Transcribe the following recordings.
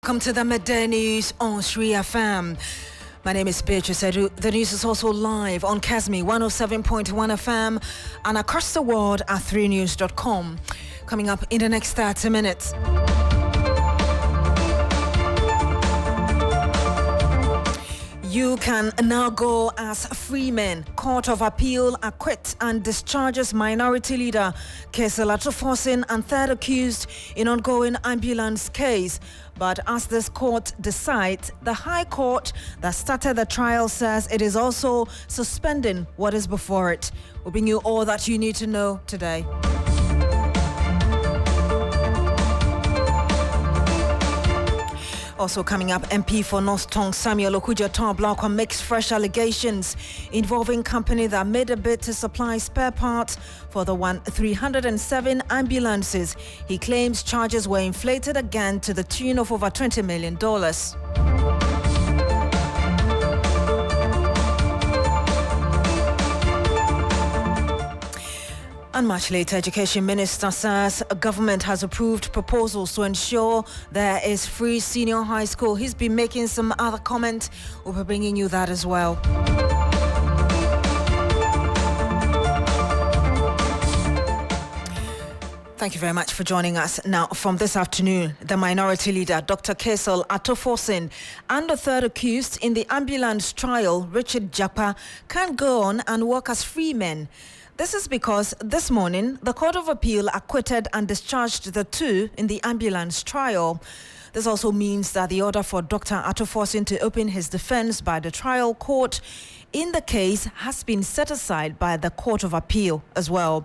Welcome to the Midday News on 3FM. My name is Beatrice Adu. The news is also live on Kasmi 107.1 FM and across the world at 3news.com. Coming up in the next 30 minutes. You can now go as free men. Court of Appeal acquits and discharges minority leader Fiscal and third accused in ongoing ambulance case. But as this court decides, the High Court that started the trial says it is also suspending what is before it. We'll bring you all that you need to know today. Also coming up, MP for North Tongue Samuel Okuja-Blakwa makes fresh allegations involving company that made a bid to supply spare parts for the 307 ambulances. He claims charges were inflated again to the tune of over $20 million. And much later, Education Minister says government has approved proposals to ensure there is free senior high school. He's been making some other comments. We'll be bringing you that as well. Thank you very much for joining us. Now, from this afternoon, the minority leader, Dr. Fiscal Atu, and the third accused in the ambulance trial, Richard Jakpa, can go on and work as free men. This is because this morning, the Court of Appeal acquitted and discharged the two in the ambulance trial. This also means that the order for Dr. Atu to open his defense by the trial court in the case has been set aside by the Court of Appeal as well.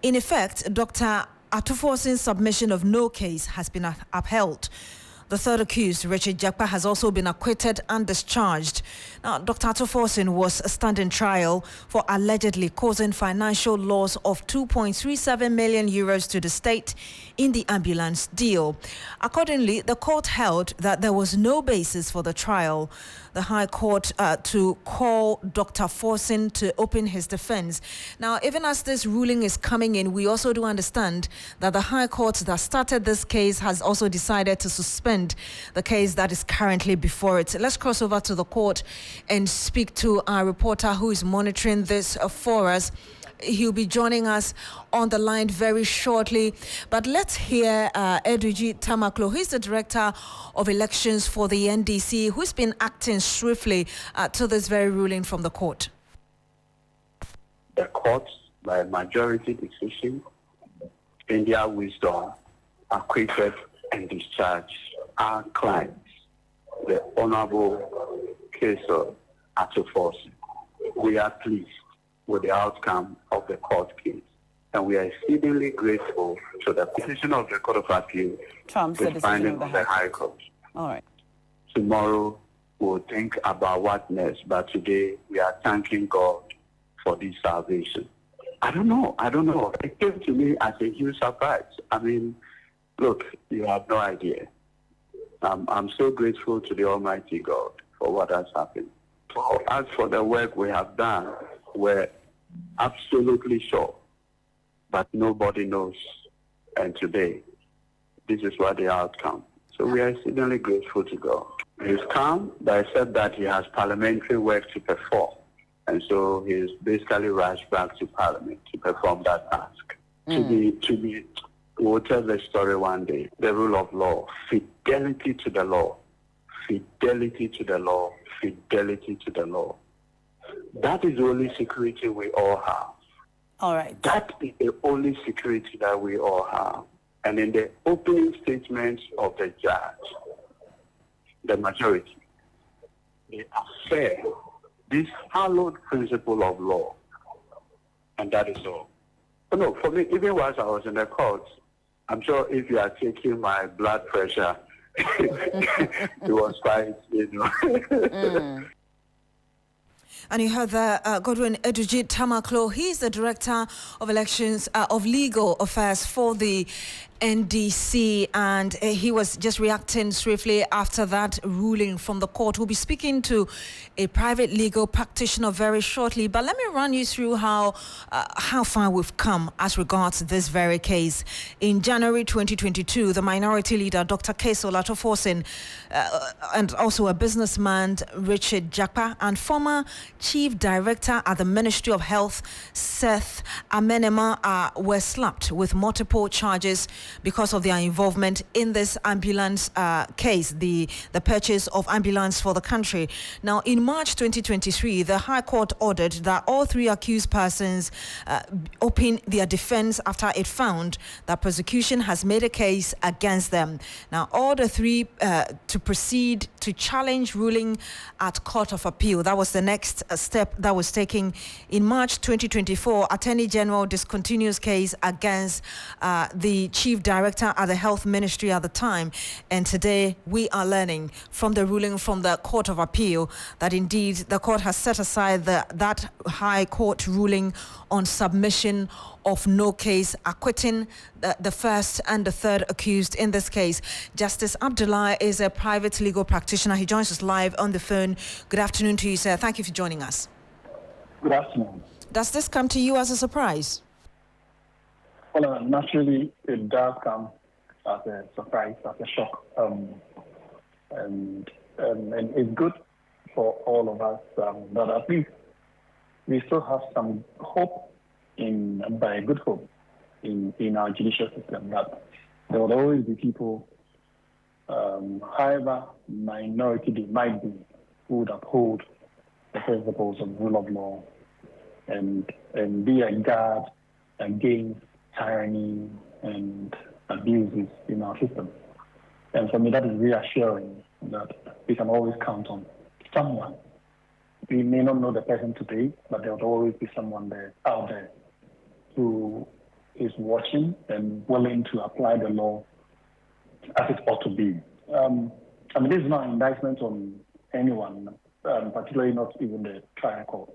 In effect, Dr. Atu's submission of no case has been upheld. The third accused, Richard Jakpa, has also been acquitted and discharged. Now, Dr. Atu was standing trial for allegedly causing financial loss of 2.37 million euros to the state in the ambulance deal. Accordingly, the court held that there was no basis for the trial. The High Court to call Dr. Forson to open his defense. Now, even as this ruling is coming in, we also do understand that the High Court that started this case has also decided to suspend the case that is currently before it. Let's cross over to the court and speak to our reporter who is monitoring this for us. He'll be joining us on the line very shortly. But let's hear Eduji Tamaklo, who's the Director of Elections for the NDC, who's been acting swiftly to this very ruling from the court. The court, by majority decision, in their wisdom, acquitted and discharged our clients, the Honorable Fiscal Atu. We are pleased with the outcome of the court case. And we are exceedingly grateful to the decision of the Court of Appeal, the finding of the High Court. All right. Tomorrow, we'll think about what next, but today we are thanking God for this salvation. I don't know. It came to me as a huge surprise. I mean, look, you have no idea. I'm so grateful to the Almighty God for what has happened. As for the work we have done, we're absolutely sure, but nobody knows. And today, this is what the outcome. So we are exceedingly grateful to God. He's come, but except that he has parliamentary work to perform. And so he's basically rushed back to Parliament to perform that task. We'll tell the story one day. The rule of law, fidelity to the law, fidelity to the law, fidelity to the law. That is the only security we all have. All right. That is the only security that we all have. And in the opening statements of the judge, the majority, they affirm this hallowed principle of law. And that is all. But no, for me, even whilst I was in the court, I'm sure if you are taking my blood pressure, it was quite, And you heard that Godwin Edujit Tamaklo, he's the Director of Elections, of Legal Affairs for the NDC, and he was just reacting swiftly after that ruling from the court. We'll be speaking to a private legal practitioner very shortly, but let me run you through how far we've come as regards this very case. In January 2022, the minority leader, Dr. Kesol Atoforsen, and also a businessman, Richard Jakpa, and former Chief Director at the Ministry of Health, Seth Amenema, were slapped with multiple charges because of their involvement in this ambulance case, the purchase of ambulance for the country. Now, in March 2023, the High Court ordered that all three accused persons open their defense after it found that prosecution has made a case against them. Now, all the three to proceed to challenge ruling at Court of Appeal. That was the next step that was taken. In March 2024, Attorney General discontinues case against the Chief Director at the Health Ministry at the time. And today we are learning from the ruling from the Court of Appeal that indeed the court has set aside that High Court ruling on submission of no case, acquitting the first and the third accused in this case. Justice Abdullah is a private legal practitioner. He joins us live on the phone. Good afternoon to you, sir. Thank you for joining us. Good afternoon. Does this come to you as a surprise? Well, naturally, it does come as a surprise, as a shock. And it's good for all of us that at least we still have some hope by good hope in our judicial system that there will always be people, however minority they might be, who would uphold the principles of rule of law and be a guard against tyranny and abuses in our system. And for me, that is reassuring that we can always count on someone. We may not know the person today, but there will always be someone out there who is watching and willing to apply the law as it ought to be. This is not an indictment on anyone, particularly not even the trial court.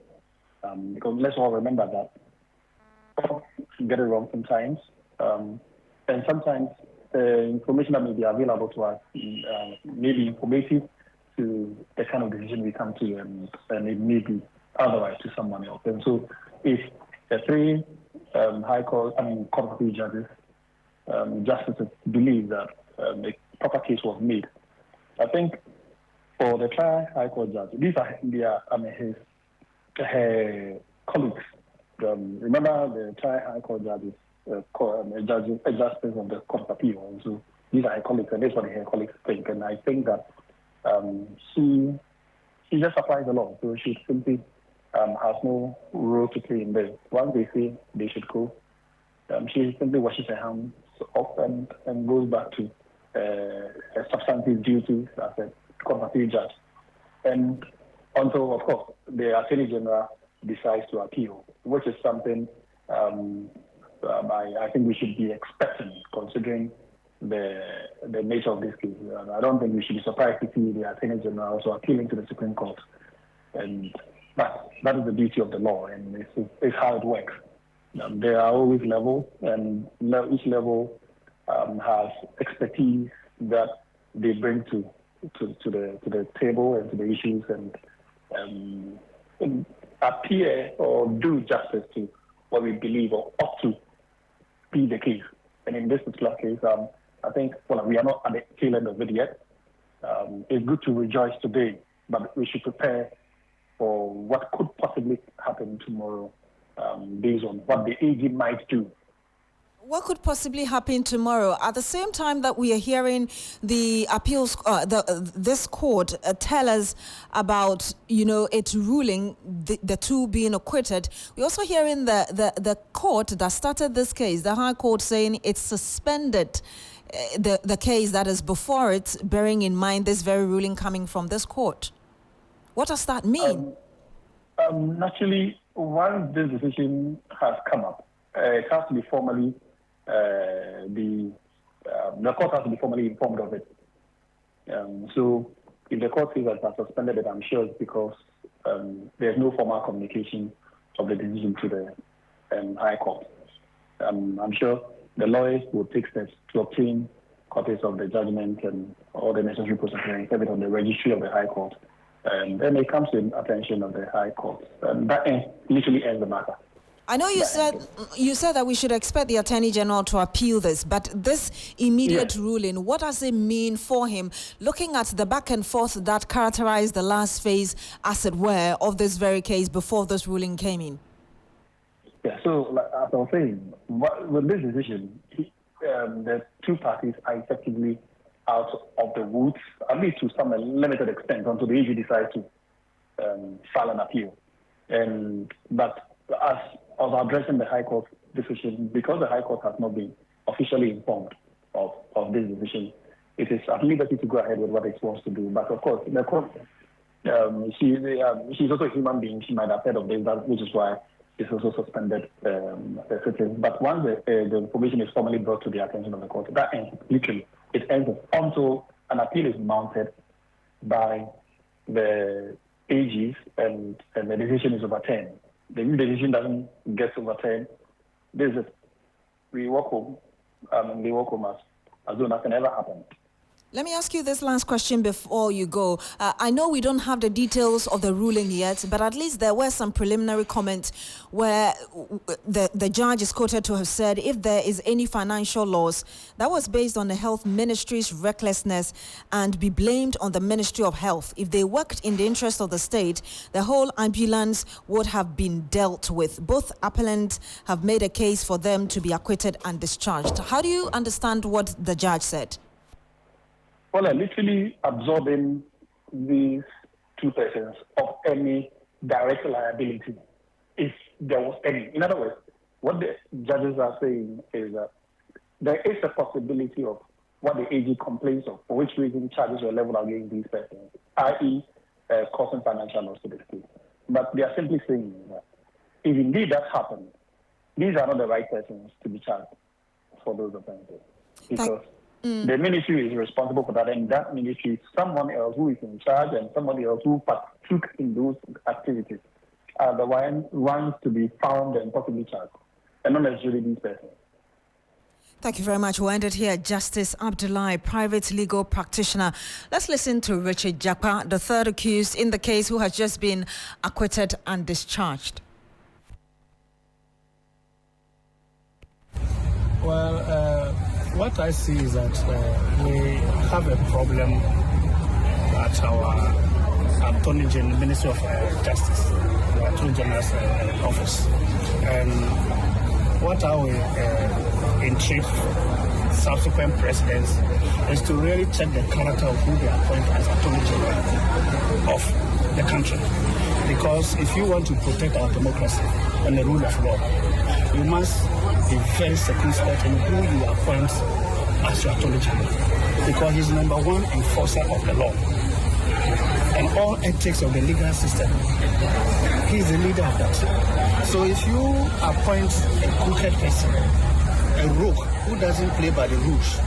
Because let's all remember that courts get it wrong sometimes, and sometimes the information that may be available to us may be informative to the kind of decision we come to, and it may be otherwise to someone else. And so if the three Court of Appeal judges, justices believe that a proper case was made, I think for the trial High Court judge, these are his colleagues. Remember, the trial High Court judges, justice of the Court of Appeal, and so these are her colleagues, and that's what her colleagues think. And I think that she just applies the law, so she simply has no role to play in this. Once they say they should go, she simply washes her hands off and goes back to her substantive duties as a Court of Appeal judge. And until, of course, the Attorney General decides to appeal, which is something I think we should be expecting, considering the nature of this case. I don't think we should be surprised to see the Attorney General also appealing to the Supreme Court. And that is the beauty of the law, and it's how it works. There are always levels, and each level has expertise that they bring to the table and to the issues, and appear or do justice to what we believe or ought to be the case. And in this particular case, I think we are not at the tail end of it yet. It's good to rejoice today, but we should prepare for what could possibly happen tomorrow, based on what the AG might do. What could possibly happen tomorrow? At the same time that we are hearing the appeals, this court tell us about, its ruling, the two being acquitted, we're also hearing the court that started this case, the High Court, saying it's suspended the case that is before it, bearing in mind this very ruling coming from this court. What does that mean? Naturally, once this decision has come up, it has to be formally, the court has to be formally informed of it. So if the court says that it has suspended it, I'm sure it's because there's no formal communication of the decision to the High Court. I'm sure the lawyers will take steps to obtain copies of the judgment and all the necessary processes and have it on the registry of the High Court. Then it comes to the attention of the High Court. That literally ends the matter. I know you said that we should expect the Attorney General to appeal this, but this immediate ruling, what does it mean for him, looking at the back and forth that characterized the last phase, as it were, of this very case before this ruling came in? Yeah, so like, as I was saying, with this decision, the two parties are effectively out of the woods, at least to some limited extent, until the AG decides to file an appeal. But as I was addressing the High Court decision, because the High Court has not been officially informed of this decision, it is at liberty to go ahead with what it wants to do. But of course, the court, she's also a human being. She might have heard of this, which is why it's also suspended the sitting. But once the information is formally brought to the attention of the court, that ends, literally, it ends until an appeal is mounted by the AGs and the decision is overturned. The decision doesn't get overturned. This is we walk home. They walk home as though nothing ever happened. Let me ask you this last question before you go. I know we don't have the details of the ruling yet, but at least there were some preliminary comments where the judge is quoted to have said if there is any financial loss, that was based on the Health Ministry's recklessness and be blamed on the Ministry of Health. If they worked in the interest of the state, the whole ambulance would have been dealt with. Both appellants have made a case for them to be acquitted and discharged. How do you understand what the judge said? Well, literally absorbing these two persons of any direct liability, if there was any. In other words, what the judges are saying is that there is a possibility of what the AG complains of, for which reason charges were leveled against these persons, i.e., causing financial loss to the state. But they are simply saying that if indeed that happened, these are not the right persons to be charged for those offenses. Because the ministry is responsible for that, and that ministry is someone else who is in charge and somebody else who partook in those activities are the ones to be found and possibly charged, and not necessarily these persons. Thank you very much. We'll end it here. Justice Abdullahi, private legal practitioner. Let's listen to Richard Japa, the third accused in the case, who has just been acquitted and discharged. Well, what I see is that we have a problem at our Attorney General, Ministry of Justice, the Attorney General's office. And what I will entreat subsequent presidents is to really check the character of who they appoint as Attorney General of the country. Because if you want to protect our democracy and the rule of law, you must be very circumspect in who you appoint as your Attorney General, because he's number one enforcer of the law and all ethics of the legal system. He's the leader of that. So if you appoint a crooked person, a rogue who doesn't play by the rules,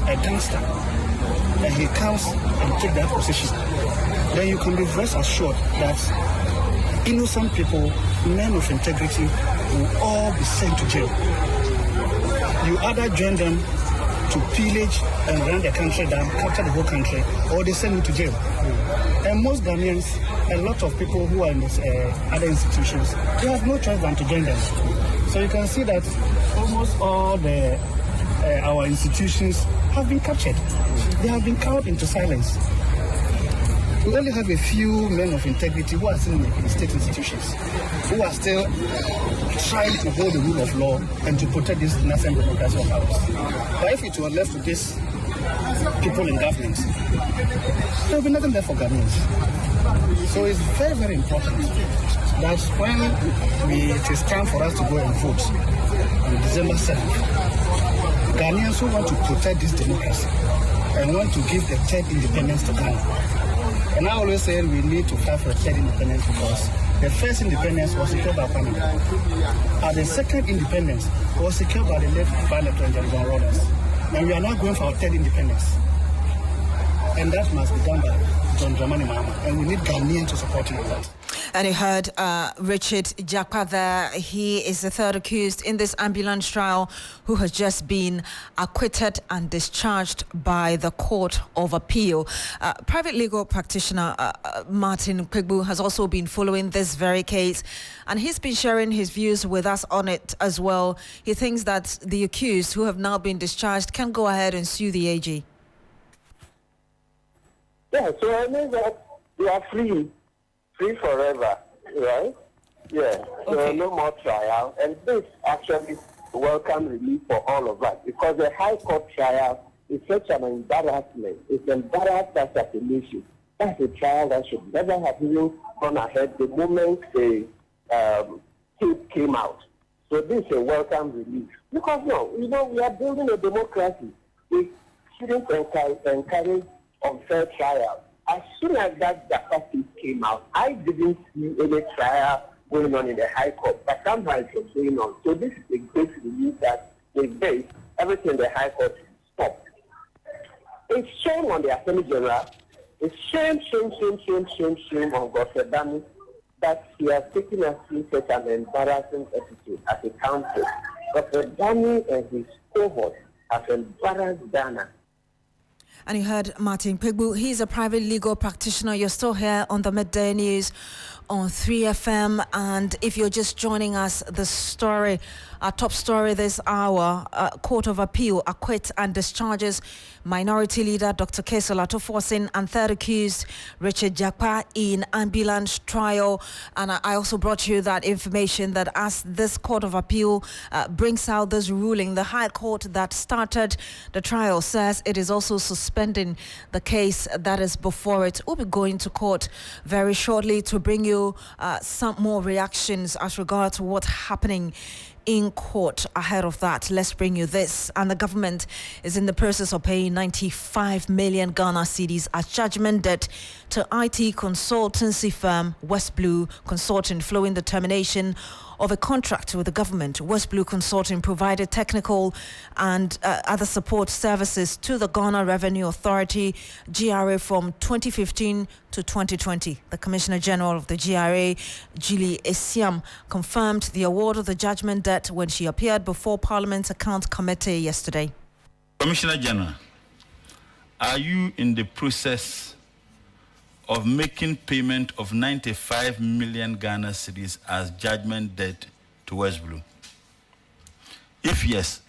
a gangster, and he comes and takes that position, then you can be rest assured that innocent people, men of integrity, will all be sent to jail. You either join them to pillage and run the country down, capture the whole country, or they send you to jail. And most Ghanaians, a lot of people who are in these other institutions, they have no choice than to join them. So you can see that almost all our institutions have been captured. They have been cowed into silence. We only have a few men of integrity who are still in the state institutions, who are still trying to hold the rule of law and to protect this nascent democracy of ours. But if it were left to these people in government, there will be nothing there for Ghanaians. So it's very, very important that when it is time for us to go and vote on December 7th, Ghanaians who want to protect this democracy and want to give the third independence to Ghana. And I always say we need to fight for a third independence because the first independence was secured by Panama. And the second independence was secured by the late Vice President John Rawlings. And we are now going for our third independence. And that must be done by John Dramani Mahama, and we need Ghanaians to support him on that. And you heard Richard Jakpa there. He is the third accused in this ambulance trial who has just been acquitted and discharged by the Court of Appeal. Private legal practitioner Martin Kwegbu has also been following this very case, and he's been sharing his views with us on it as well. He thinks that the accused who have now been discharged can go ahead and sue the AG. Yeah, so I mean that they are free forever, right? Yeah, so okay. No more trial. And this actually welcome relief for all of us, because the High Court trial is such an embarrassment. It's embarrassed us as a nation. That's a trial that should never have even gone ahead the moment the case came out. So this is a welcome relief. Because we are building a democracy. We shouldn't encourage unfair trials. As soon as that Jakpa case came out, I didn't see any trial going on in the High Court, but somehow it was going on. So this is a great relief that with this, everything in the High Court stopped. It's shame on the Attorney General. It's shame on Godfrey Dami that he has taken us through such an embarrassing attitude as a country. Godfrey Dami and his cohort have embarrassed Ghana. And you heard Martin Kwegbu. He's a private legal practitioner. You're still here on the Midday News on 3FM. And if you're just joining us, the story, our top story this hour, Court of Appeal acquits and discharges Minority Leader Dr. Fiscal and third accused Richard Jakpa in ambulance trial. And I also brought you that information that as this Court of Appeal brings out this ruling, the High Court that started the trial says it is also suspending the case that is before it. We'll be going to court very shortly to bring you some more reactions as regards to what's happening in court. Ahead of that, let's bring you this. And the government is in the process of paying 95 million Ghana cedis as judgment debt to IT consultancy firm West Blue Consulting following the termination of a contract with the government. West Blue Consulting provided technical and other support services to the Ghana Revenue Authority, GRA, from 2015 to 2020. The Commissioner General of the GRA, Julie Esiam, confirmed the award of the judgment debt when she appeared before Parliament's Account Committee yesterday. Commissioner General, are you in the process of making payment of 95 million Ghana cedis as judgment debt to West Blue? If yes,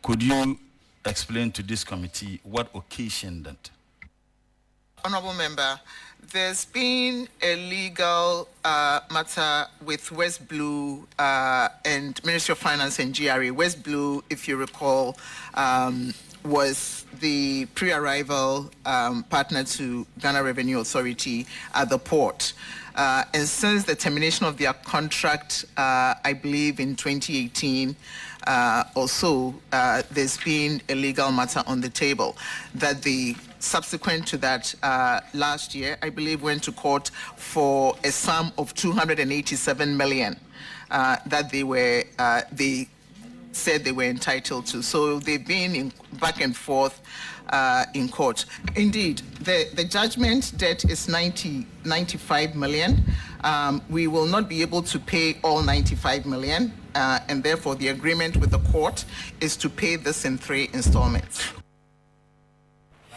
could you explain to this committee what occasioned that? Honorable Member, there's been a legal matter with West Blue and Ministry of Finance and GRA. West Blue, if you recall, was the pre-arrival partner to Ghana Revenue Authority at the port. And since the termination of their contract, I believe in 2018 or so, there's been a legal matter on the table that the subsequent to that last year, I believe, went to court for a sum of 287 million that they said they were entitled to. So they've been back and forth in court. Indeed, the judgment debt is 95 million. We will not be able to pay all 95 million, and therefore the agreement with the court is to pay this in 3 installments.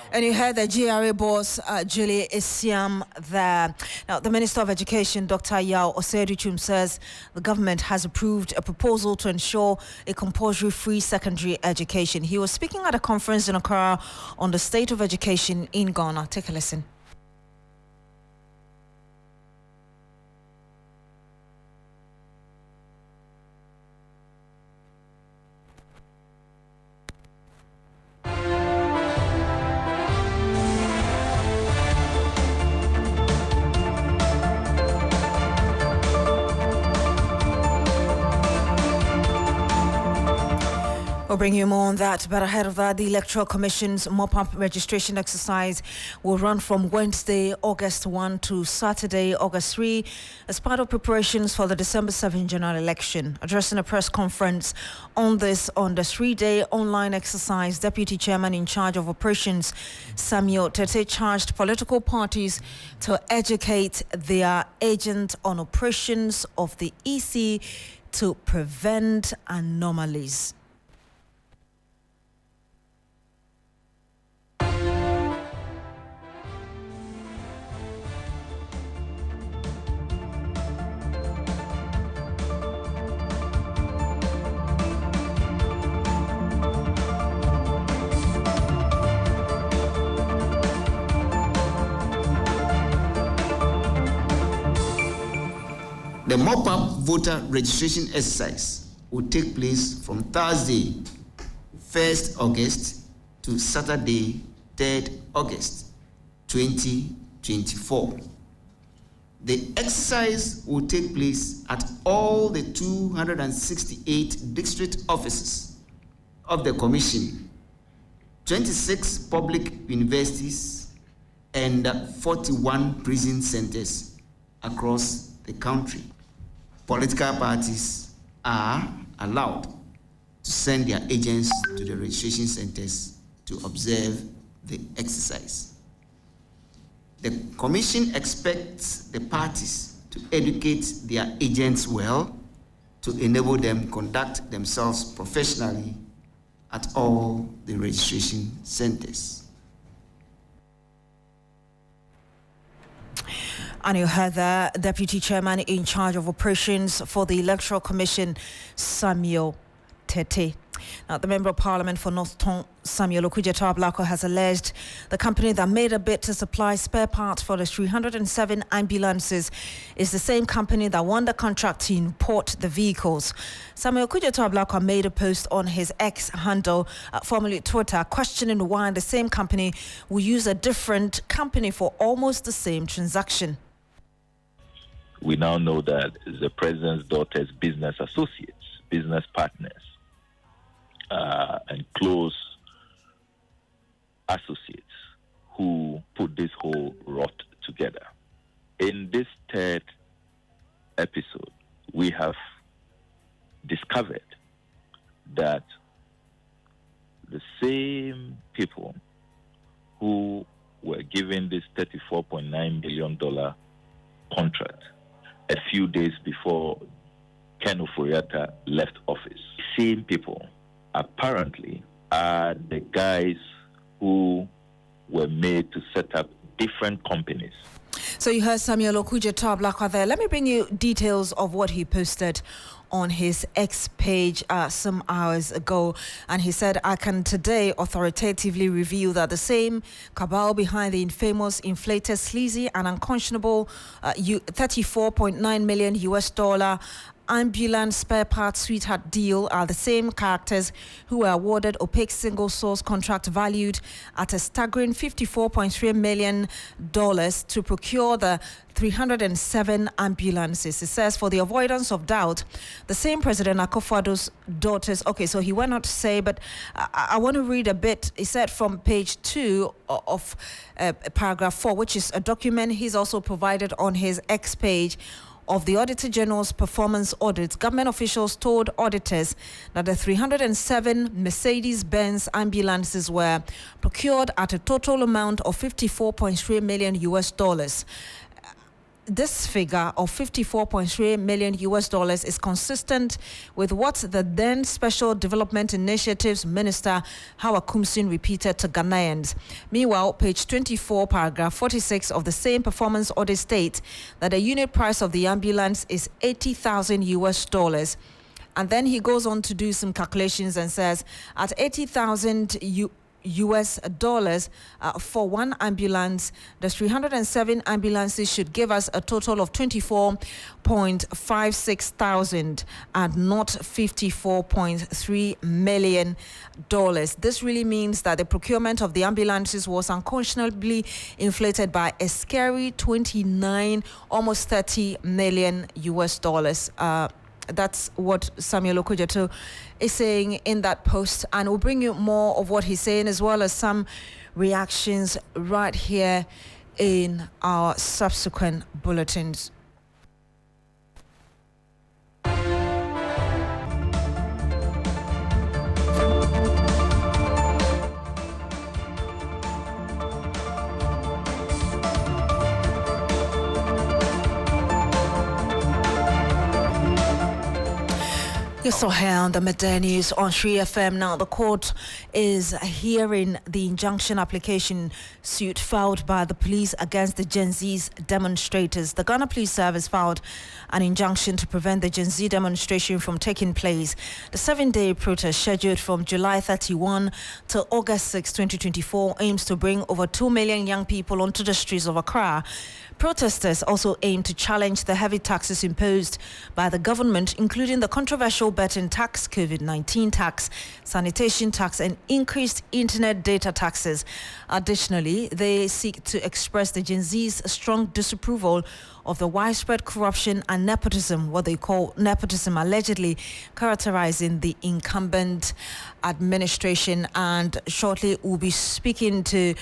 And you heard the GRA boss, Julie Esiam, there. Now, the Minister of Education, Dr. Yao Osei-Duchum, says the government has approved a proposal to ensure a compulsory free secondary education. He was speaking at a conference in Accra on the state of education in Ghana. Take a listen. We'll bring you more on that, but ahead of that, the Electoral Commission's mop-up registration exercise will run from Wednesday, August 1 to Saturday, August 3, as part of preparations for the December 7 general election. Addressing a press conference on the 3-day online exercise, Deputy Chairman in charge of operations, Samuel Tete, charged political parties to educate their agent on operations of the EC to prevent anomalies. The mop-up voter registration exercise will take place from Thursday, 1st August to Saturday, 3rd August, 2024. The exercise will take place at all the 268 district offices of the Commission, 26 public universities, and 41 prison centers across the country. Political parties are allowed to send their agents to the registration centers to observe the exercise. The Commission expects the parties to educate their agents well to enable them conduct themselves professionally at all the registration centers. And you heard the Deputy Chairman in charge of operations for the Electoral Commission, Samuel Tete. Now, the Member of Parliament for North Tong, Samuel Okudzeto-Ablakwa, has alleged the company that made a bid to supply spare parts for the 307 ambulances is the same company that won the contract to import the vehicles. Samuel Okudzeto-Ablakwa made a post on his X handle, formerly Twitter, questioning why the same company will use a different company for almost the same transaction. We now know that the president's daughter's business associates, business partners, and close associates who put this whole rot together. In this third episode, we have discovered that the same people who were given this $34.9 million contract a few days before Ken Oforiatta left office, same people apparently are the guys who were made to set up different companies. So you heard Samuel Okudzeto-Ablakwa there. Let me bring you details of what he posted on his X page some hours ago. And he said, I can today authoritatively reveal that the same cabal behind the infamous, inflated, sleazy and unconscionable $34.9 million US ambulance spare parts sweetheart deal are the same characters who were awarded opaque single source contract valued at a staggering $54.3 million to procure the 307 ambulances. It says, for the avoidance of doubt, the same President Akufo-Addo's daughters. Okay, so he went on to say, but I want to read a bit. He said from page 2 of paragraph 4, which is a document he's also provided on his X page, of the Auditor General's performance audits. Government officials told auditors that the 307 Mercedes-Benz ambulances were procured at a total amount of $54.3 million US. This figure of $54.3 million US is consistent with what the then Special Development Initiatives Minister Hawa Kumsin repeated to Ghanaians. Meanwhile, page 24, paragraph 46 of the same performance audit states that the unit price of the ambulance is $80,000 US. And then he goes on to do some calculations and says at $80,000 US dollars for one ambulance, the 307 ambulances should give us a total of $24.56 thousand and not $54.3 million. This really means that the procurement of the ambulances was unconscionably inflated by a scary 29, almost $30 million US. That's what Samuel Okudzeto is saying in that post, and we'll bring you more of what he's saying as well as some reactions right here in our subsequent bulletins. You're still here on the Midday News on 3FM. Now, the court is hearing the injunction application suit filed by the police against the Gen Z's demonstrators. The Ghana Police Service filed an injunction to prevent the Gen Z demonstration from taking place. The 7-day protest, scheduled from July 31 to August 6, 2024, aims to bring over 2 million young people onto the streets of Accra. Protesters also aim to challenge the heavy taxes imposed by the government, including the controversial betting tax, COVID-19 tax, sanitation tax, and increased internet data taxes. Additionally, they seek to express the Gen Z's strong disapproval of the widespread corruption and nepotism, what they call nepotism, allegedly characterizing the incumbent administration. And shortly, we'll be speaking to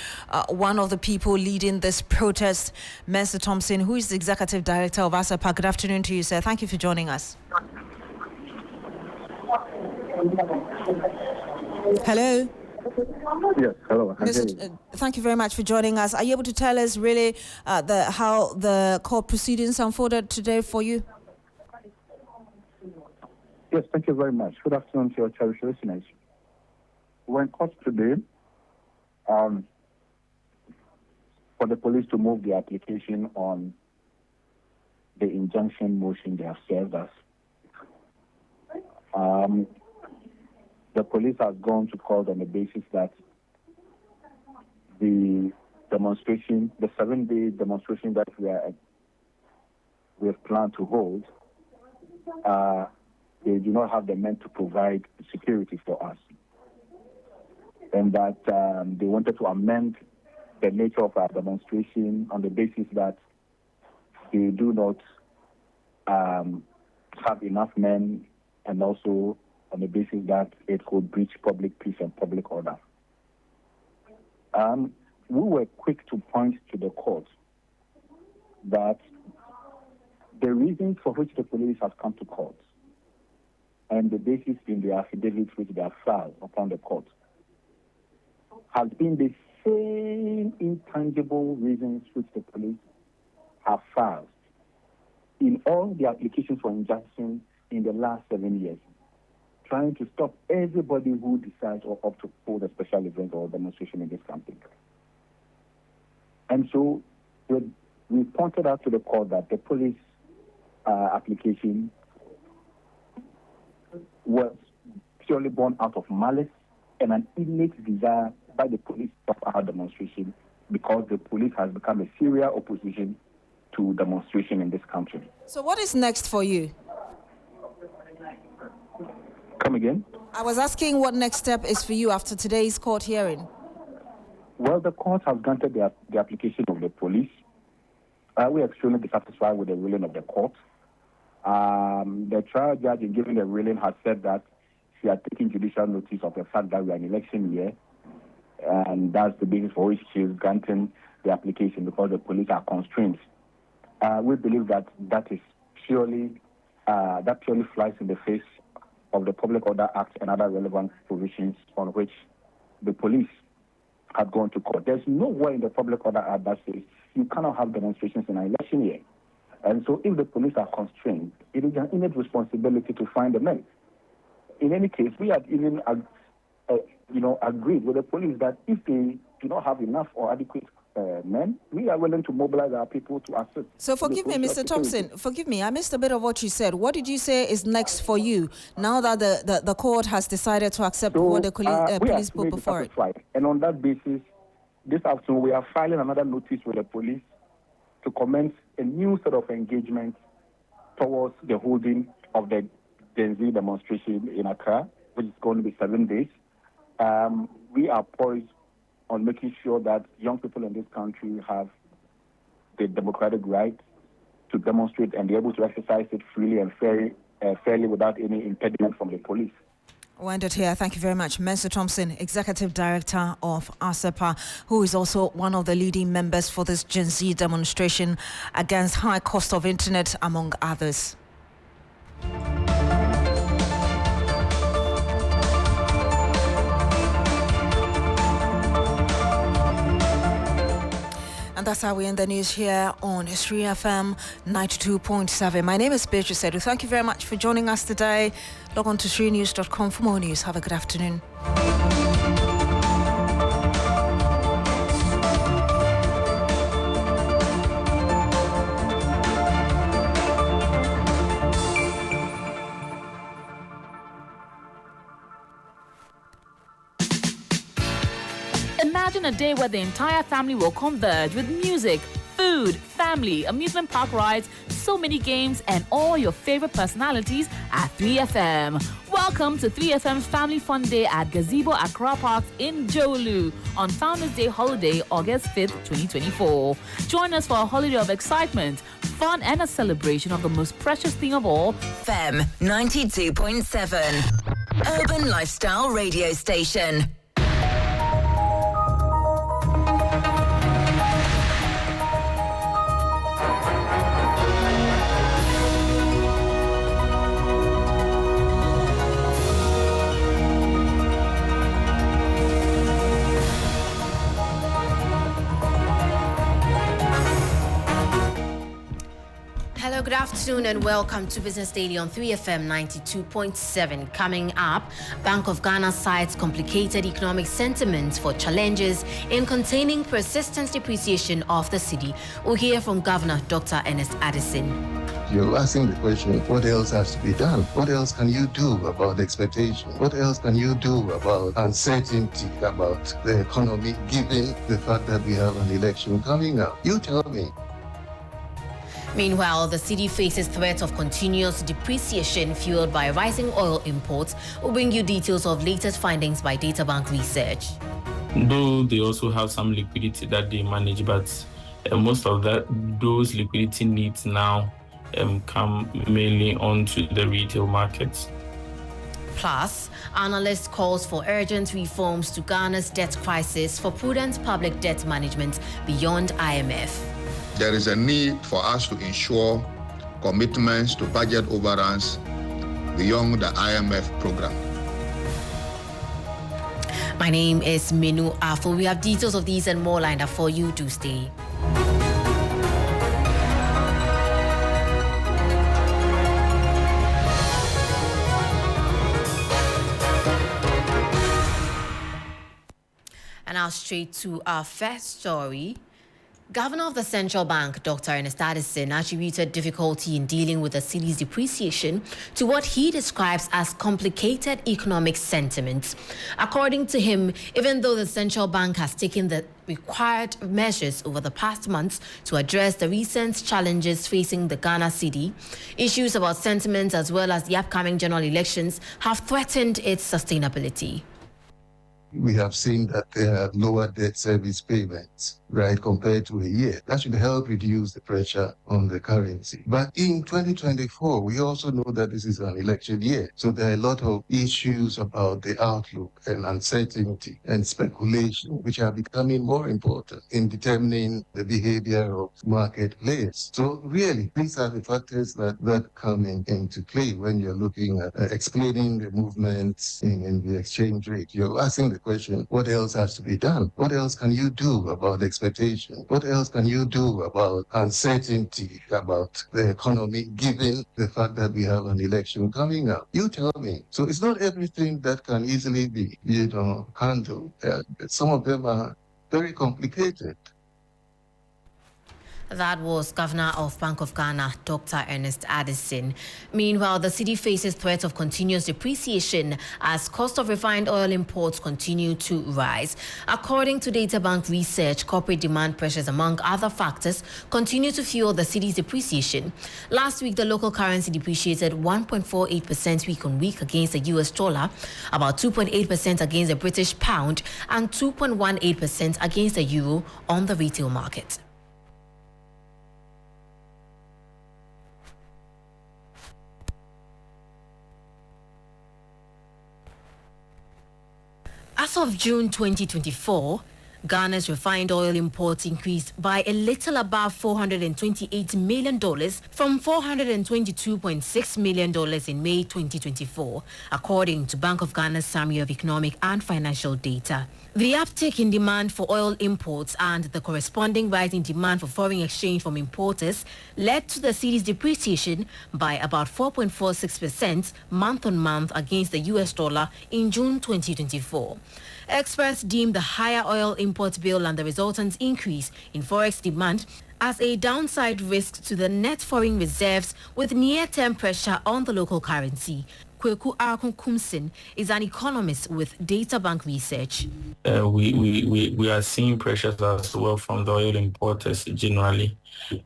one of the people leading this protest, Mr. Thompson, who is the Executive Director of ASAPA. Good afternoon to you, sir. Thank you for joining us. Hello. Yes, hello. Thank you very much for joining us. Are you able to tell us really how the court proceedings unfolded today for you? Yes, thank you very much. Good afternoon to your cherished listeners. We're in court today for the police to move the application on the injunction motion they have served us. The police has gone to court on the basis that the demonstration, the 7-day demonstration that we have planned to hold, they do not have the men to provide security for us. And that they wanted to amend the nature of our demonstration on the basis that they do not have enough men, and also on the basis that it could breach public peace and public order. We were quick to point to the court that the reasons for which the police have come to court and the basis in the affidavits which they have filed upon the court has been the same intangible reasons which the police have filed in all the applications for injunction in the last 7 years, trying to stop everybody who decides or opts to hold a special event or demonstration in this country. And so we pointed out to the court that the police application was purely born out of malice and an innate desire by the police to stop our demonstration, because the police has become a serial opposition to demonstration in this country. So what is next for you? Come again? I was asking what next step is for you after today's court hearing. Well, the court has granted the application of the police. We are extremely dissatisfied with the ruling of the court. The trial judge, in giving the ruling, has said that she had taken judicial notice of the fact that we are in election year, and that's the basis for which she is granting the application, because the police are constrained. We believe that is purely flies in the face of the Public Order Act and other relevant provisions on which the police have gone to court. There's nowhere in the Public Order Act that says you cannot have demonstrations in an election year. And so if the police are constrained, it is an innate responsibility to find the men. In any case, we had even agreed with the police that if they do not have enough or adequate men, we are willing to mobilize our people to assist. So forgive me, Mr. Thompson, forgive me, I missed a bit of what you said. What did you say is next for you now that the court has decided to accept what the police put before it? And on that basis, this afternoon we are filing another notice with the police to commence a new set of engagement towards the holding of the Gen Z demonstration in Accra, which is going to be 7 days. We are poised on making sure that young people in this country have the democratic right to demonstrate and be able to exercise it freely and fairly fairly without any impediment from the police. We'll end it here. Thank you very much. Mensa Thompson, Executive Director of ASEPA, who is also one of the leading members for this Gen Z demonstration against high cost of internet, among others. And that's how we end the news here on 3FM 92.7. My name is Beatrice Adu. Thank you very much for joining us today. Log on to 3news.com for more news. Have a good afternoon. Imagine a day where the entire family will converge with music, food, family, amusement park rides, so many games, and all your favorite personalities at 3FM. Welcome to 3FM's Family Fun Day at Gazebo Accra Park in Jolu on Founders Day holiday, August 5th, 2024. Join us for a holiday of excitement, fun, and a celebration of the most precious thing of all, FM 92.7, Urban Lifestyle Radio Station. Hello, good afternoon and welcome to Business Daily on 3FM 92.7. Coming up, Bank of Ghana cites complicated economic sentiments for challenges in containing persistent depreciation of the cedi. We'll hear from Governor Dr. Ernest Addison. You're asking the question, what else has to be done? What else can you do about expectation? What else can you do about uncertainty about the economy, given the fact that we have an election coming up? You tell me. Meanwhile, the cedi faces threat of continuous depreciation fueled by rising oil imports. We'll bring you details of latest findings by Databank Research. Though they also have some liquidity that they manage, but most of those liquidity needs now come mainly onto the retail markets. Plus, analyst calls for urgent reforms to Ghana's debt crisis for prudent public debt management beyond IMF. There is a need for us to ensure commitments to budget overruns beyond the IMF program. My name is Manu Afful. We have details of these and more lined up for you to stay. And now straight to our first story. Governor of the Central Bank, Dr. Ernest Addison, attributed difficulty in dealing with the cedi's depreciation to what he describes as complicated economic sentiments. According to him, even though the Central Bank has taken the required measures over the past months to address the recent challenges facing the Ghana cedi, issues about sentiments as well as the upcoming general elections have threatened its sustainability. We have seen that there are lower debt service payments, right, compared to a year. That should help reduce the pressure on the currency. But in 2024, we also know that this is an election year. So there are a lot of issues about the outlook and uncertainty and speculation, which are becoming more important in determining the behavior of market players. So really, these are the factors that come into play when you're looking at explaining the movements in the exchange rate. You're asking the question, what else has to be done? What else can you do about expectation? What else can you do about uncertainty about the economy, given the fact that we have an election coming up? You tell me. So it's not everything that can easily be, handled. Some of them are very complicated. That was Governor of Bank of Ghana, Dr. Ernest Addison. Meanwhile, the cedi faces threats of continuous depreciation as cost of refined oil imports continue to rise. According to Databank Research, corporate demand pressures, among other factors, continue to fuel the cedi's depreciation. Last week, the local currency depreciated 1.48% week on week against the US dollar, about 2.8% against the British pound, and 2.18% against the euro on the retail market. As of June 2024, Ghana's refined oil imports increased by a little above $428 million from $422.6 million in May 2024, according to Bank of Ghana's Summary of Economic and Financial Data. The uptick in demand for oil imports and the corresponding rise in demand for foreign exchange from importers led to the cedi's depreciation by about 4.46% month-on-month against the US dollar in June 2024. Experts deem the higher oil import bill and the resultant increase in forex demand as a downside risk to the net foreign reserves with near-term pressure on the local currency. Kweku Akunkumsin is an economist with Data Bank Research. We are seeing pressures as well from the oil importers generally,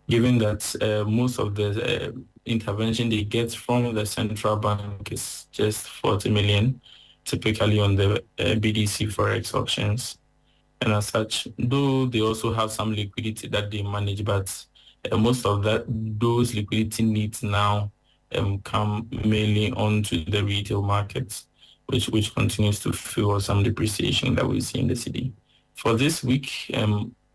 given that most of the intervention they get from the central bank is just 40 million, typically on the BDC forex auctions. And as such, though they also have some liquidity that they manage, but most of those liquidity needs now come mainly onto the retail markets, which continues to fuel some depreciation that we see in the city. For this week,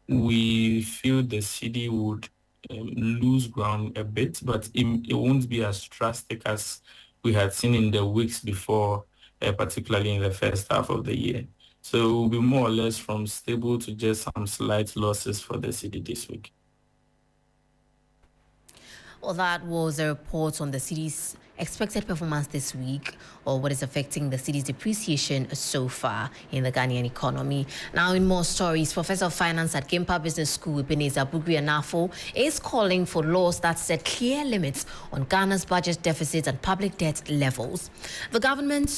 we feel the city would lose ground a bit, but it won't be as drastic as we had seen in the weeks before, particularly in the first half of the year. So it will be more or less from stable to just some slight losses for the city this week. Well, that was a report on the city's expected performance this week, or what is affecting the city's depreciation so far in the Ghanaian economy. Now, in more stories, Professor of Finance at Gimpa Business School, Ebenezer Bugri and Afful, is calling for laws that set clear limits on Ghana's budget deficits and public debt levels. The government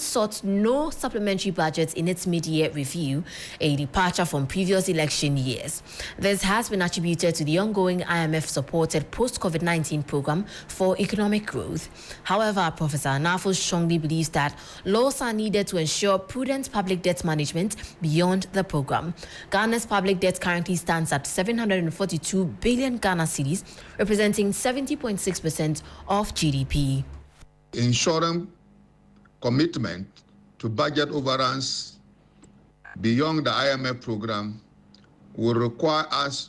sought no supplementary budgets in its mid-year review, a departure from previous election years. This has been attributed to the ongoing IMF-supported post-COVID-19 program for economic growth. However, Professor Anafo strongly believes that laws are needed to ensure prudent public debt management beyond the program. Ghana's public debt currently stands at 742 billion Ghana cedis, representing 70.6% of GDP. Ensuring commitment to budget overruns beyond the IMF program will require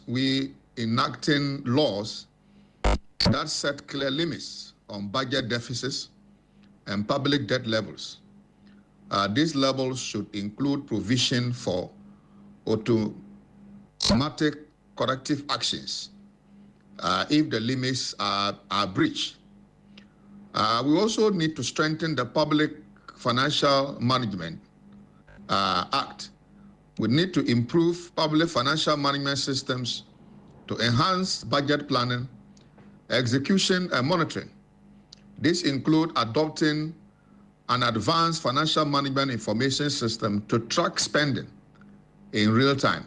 we enacting laws that set clear limits on budget deficits and public debt levels. These levels should include provision for automatic corrective actions if the limits are breached. We also need to strengthen the Public Financial Management Act. We need to improve public financial management systems to enhance budget planning, execution, and monitoring. This includes adopting an advanced financial management information system to track spending in real time.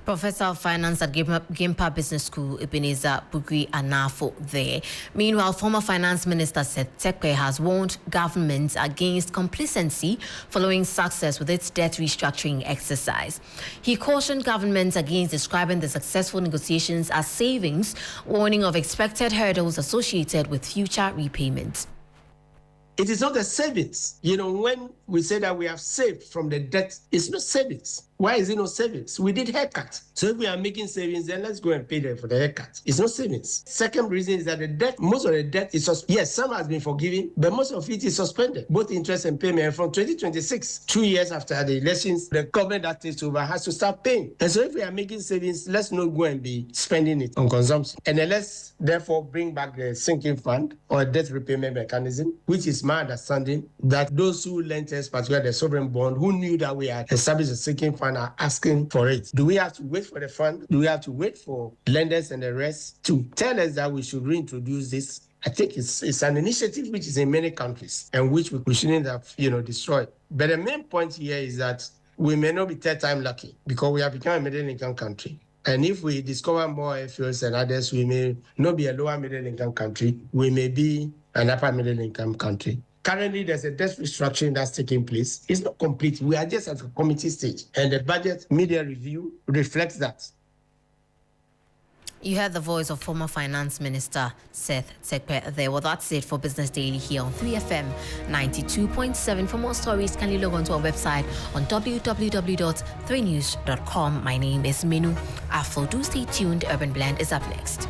Professor of Finance at Gimpa Business School, Ebenezer Bugri Anafo there. Meanwhile, former Finance Minister Seth Tekwe has warned government against complacency following success with its debt restructuring exercise. He cautioned governments against describing the successful negotiations as savings, warning of expected hurdles associated with future repayments. It is not a savings. When we say that we have saved from the debt, it's not savings. Why is it not savings? We did haircut. So if we are making savings, then let's go and pay them for the haircut. It's not savings. Second reason is that the debt, most of the debt is suspended. Yes, some has been forgiven, but most of it is suspended, both interest and payment. And from 2026, 2 years after the elections, the government that takes over has to start paying. And so if we are making savings, let's not go and be spending it on consumption. And then let's therefore bring back the sinking fund or a debt repayment mechanism, which is my understanding that those who lent us, particularly the sovereign bond, who knew that we had established a sinking fund, are asking for it. Do we have to wait for the fund? Do we have to wait for lenders and the rest to tell us that we should reintroduce this? I think it's an initiative which is in many countries and which we shouldn't have, destroyed. But the main point here is that we may not be third time lucky because we have become a middle income country. And if we discover more airfields than others, we may not be a lower middle income country. We may be an upper middle income country. Currently, there's a debt restructuring that's taking place. It's not complete. We are just at the committee stage. And the budget media review reflects that. You heard the voice of former Finance Minister Seth Sekpe there. Well, that's it for Business Daily here on 3FM 92.7. For more stories, kindly log on to our website on www.3news.com. My name is Manu. Afful. Do stay tuned. Urban Blend is up next.